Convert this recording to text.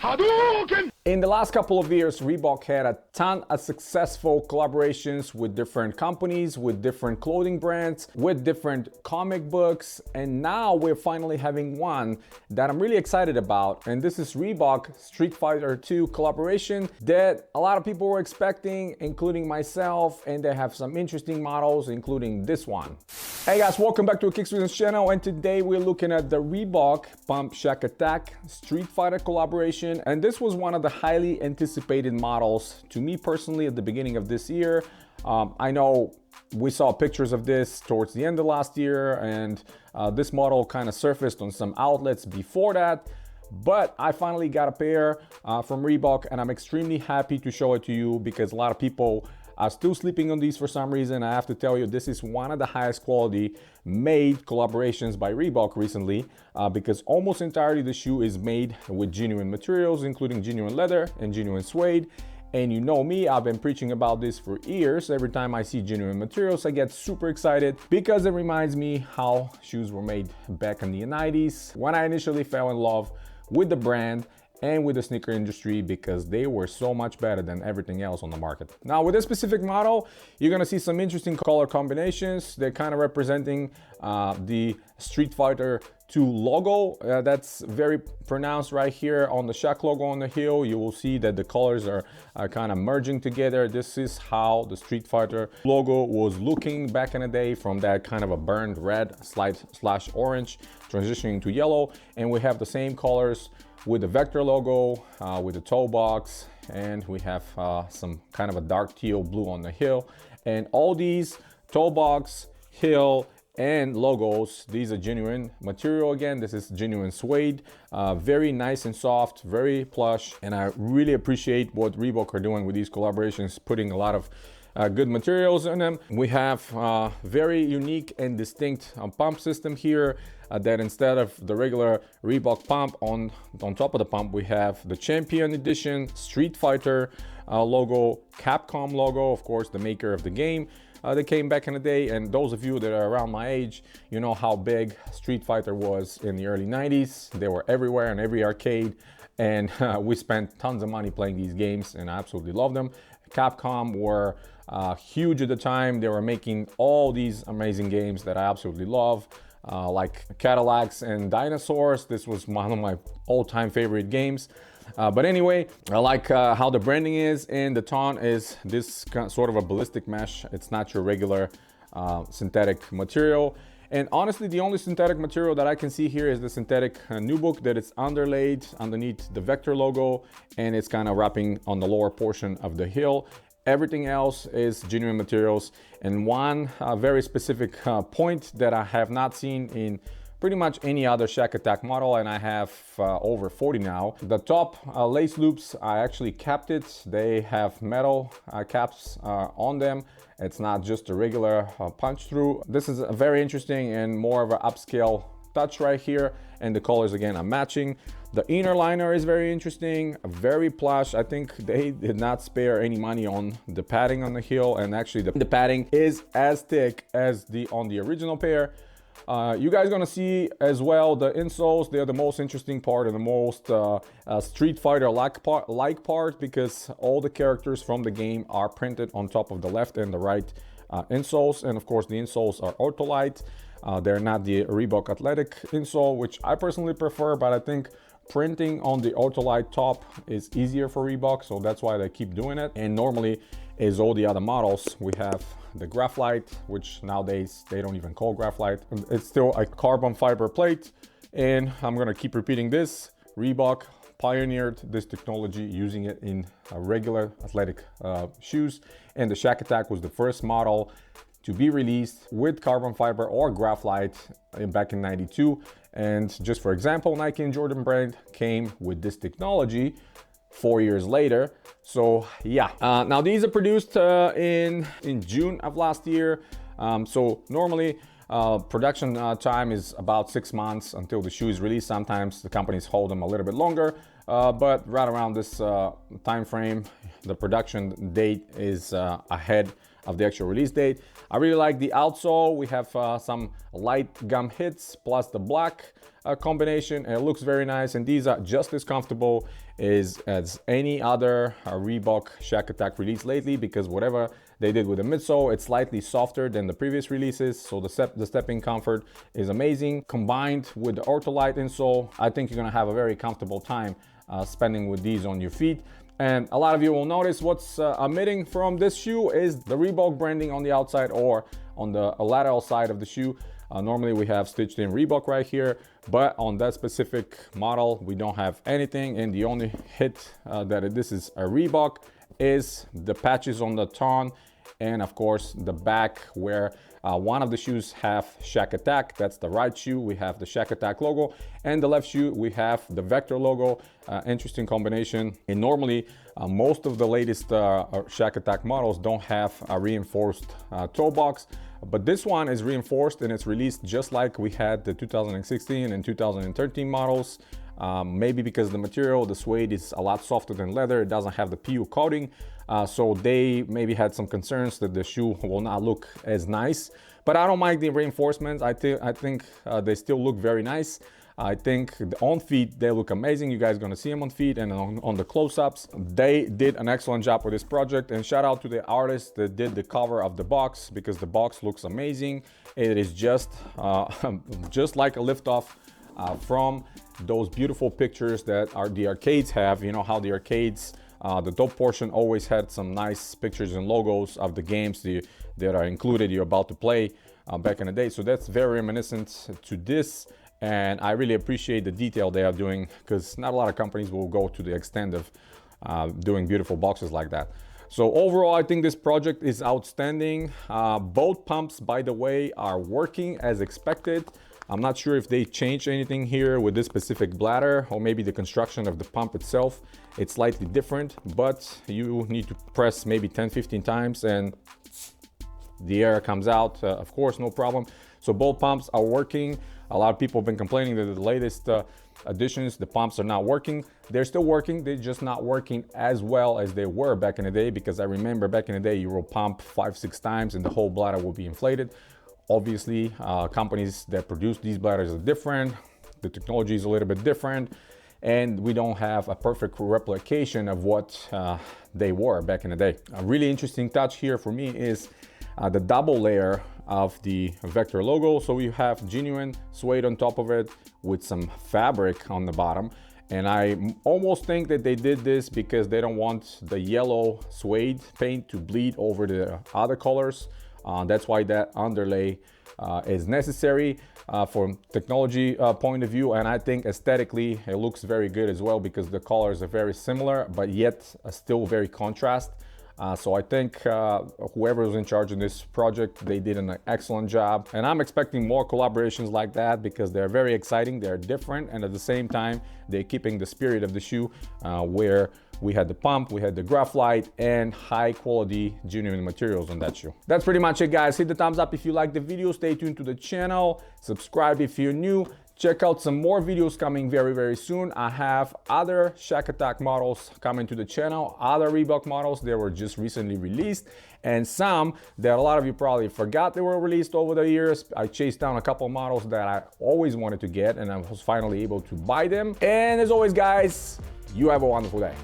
Hadouken! In the last couple of years, Reebok had a ton of successful collaborations with different companies, with different clothing brands, with different comic books, and now we're finally having one that I'm really excited about. And this is Reebok Street Fighter 2 collaboration that a lot of people were expecting, including myself, and they have some interesting models, including this one. Hey guys, welcome back to a Kicks Business channel, and today we're looking at the Reebok Pump Shaq Attaq Street Fighter collaboration, and this was one of the highly anticipated models to me personally at the beginning of this year. I know we saw pictures of this towards the end of last year, and this model kind of surfaced on some outlets before that, but I finally got a pair from Reebok, and I'm extremely happy to show it to you because a lot of people are still sleeping on these for some reason. I have to tell you, this is one of the highest quality made collaborations by Reebok recently because almost entirely the shoe is made with genuine materials, including genuine leather and genuine suede. And you know me, I've been preaching about this for years. Every time I see genuine materials, I get super excited because it reminds me how shoes were made back in the 90s when I initially fell in love with the brand and with the sneaker industry because they were so much better than everything else on the market. Now with this specific model, you're gonna see some interesting color combinations. They're kind of representing the Street Fighter 2 logo. That's very pronounced right here on the Shaq logo on the heel. You will see that the colors are kind of merging together. This is how the Street Fighter logo was looking back in the day, from that kind of a burned red slash orange transitioning to yellow. And we have the same colors with the Vector logo, with the toe box, and we have some kind of a dark teal blue on the heel. And all these toe box, heel, and logos, these are genuine material. Again, this is genuine suede, very nice and soft, very plush, and I really appreciate what Reebok are doing with these collaborations, putting a lot of good materials in them. We have very unique and distinct pump system here that instead of the regular Reebok pump, on top of the pump we have the Champion Edition Street Fighter logo, Capcom logo, of course the maker of the game that came back in the day. And those of you that are around my age, you know how big Street Fighter was in the early 90s. They were everywhere in every arcade, and we spent tons of money playing these games, and I absolutely love them. Capcom were huge at the time. They were making all these amazing games that I absolutely love, like Cadillacs and Dinosaurs. This was one of my all-time favorite games. But anyway, I like how the branding is, and the tone is this sort of a ballistic mesh. It's not your regular synthetic material. And honestly, the only synthetic material that I can see here is the synthetic nubuck that it's underlaid underneath the Vector logo, and it's kind of wrapping on the lower portion of the heel. Everything else is genuine materials. And one very specific point that I have not seen in pretty much any other Shaq Attaq model, and I have over 40 now. The top lace loops, I actually capped it. They have metal caps on them. It's not just a regular punch through. This is a very interesting and more of an upscale touch right here, and the colors again are matching. The inner liner is very interesting, very plush. I think they did not spare any money on the padding on the heel, and actually the padding is as thick as on the original pair. You guys gonna see as well the insoles. They're the most interesting part and the most Street Fighter like part because all the characters from the game are printed on top of the left and the right insoles, and of course the insoles are Ortholite. They're not the Reebok Athletic insole, which I personally prefer, but I think printing on the Ortholite top is easier for Reebok, so that's why they keep doing it. And normally, as all the other models, we have the Graphite, which nowadays they don't even call Graphite. It's still a carbon fiber plate, and I'm gonna keep repeating this. Reebok pioneered this technology, using it in regular athletic shoes, and the Shaq Attaq was the first model to be released with carbon fiber or graphite back in '92. And just for example, Nike and Jordan brand came with this technology 4 years later. So yeah, now these are produced in June of last year. So normally production time is about 6 months until the shoe is released. Sometimes the companies hold them a little bit longer, but right around this time frame, the production date is ahead of the actual release date. I really like the outsole. We have some light gum hits plus the black combination, and it looks very nice, and these are just as comfortable as any other Reebok Shaq Attaq release lately, because whatever they did with the midsole, it's slightly softer than the previous releases, so the stepping comfort is amazing. Combined with the Ortholite insole, I think you're gonna have a very comfortable time spending with these on your feet. And a lot of you will notice what's omitting from this shoe is the Reebok branding on the outside or on the lateral side of the shoe. Normally we have stitched in Reebok right here, but on that specific model we don't have anything, and the only hit that this is a Reebok is the patches on the tongue, and of course the back where one of the shoes have Shaq Attaq, that's the right shoe, we have the Shaq Attaq logo, and the left shoe we have the Vector logo. Interesting combination. And normally most of the latest Shaq Attaq models don't have a reinforced toe box, but this one is reinforced and it's released just like we had the 2016 and 2013 models. Maybe because the material, the suede, is a lot softer than leather, it doesn't have the PU coating, so they maybe had some concerns that the shoe will not look as nice. But I don't mind the reinforcements. I think they still look very nice. I think on feet they look amazing. You guys are gonna see them on feet and on the close-ups. They did an excellent job with this project, and shout out to the artist that did the cover of the box, because the box looks amazing. It is just like a liftoff from those beautiful pictures that the arcades have. You know how the arcades, the top portion always had some nice pictures and logos of the games that are included you're about to play back in the day. So that's very reminiscent to this, and I really appreciate the detail they are doing, because not a lot of companies will go to the extent of doing beautiful boxes like that. So overall, I think this project is outstanding. Both pumps, by the way, are working as expected. I'm not sure if they changed anything here with this specific bladder, or maybe the construction of the pump itself. It's slightly different, but you need to press maybe 10-15 times and the air comes out, of course, no problem. So both pumps are working. A lot of people have been complaining that the latest additions, the pumps are not working. They're still working, they're just not working as well as they were back in the day, because I remember back in the day you will pump 5-6 times and the whole bladder will be inflated. Obviously, companies that produce these bladders are different. The technology is a little bit different, and we don't have a perfect replication of what they were back in the day. A really interesting touch here for me is the double layer of the Vector logo. So you have genuine suede on top of it with some fabric on the bottom. And I almost think that they did this because they don't want the yellow suede paint to bleed over the other colors. That's why that underlay is necessary from technology point of view, and I think aesthetically it looks very good as well, because the colors are very similar but yet still very contrast. So I think whoever was in charge of this project, they did an excellent job, and I'm expecting more collaborations like that, because they're very exciting, they're different, and at the same time they're keeping the spirit of the shoe, where we had the pump, we had the graphite, and high quality genuine materials on that shoe. That's pretty much it, guys. Hit the thumbs up if you like the video, stay tuned to the channel, subscribe if you're new. Check out some more videos coming very soon. I have other Shaq Attaq models coming to the channel, other Reebok models that were just recently released, and some that a lot of you probably forgot they were released over the years. I chased down a couple models that I always wanted to get, and I was finally able to buy them. And as always, guys, you have a wonderful day.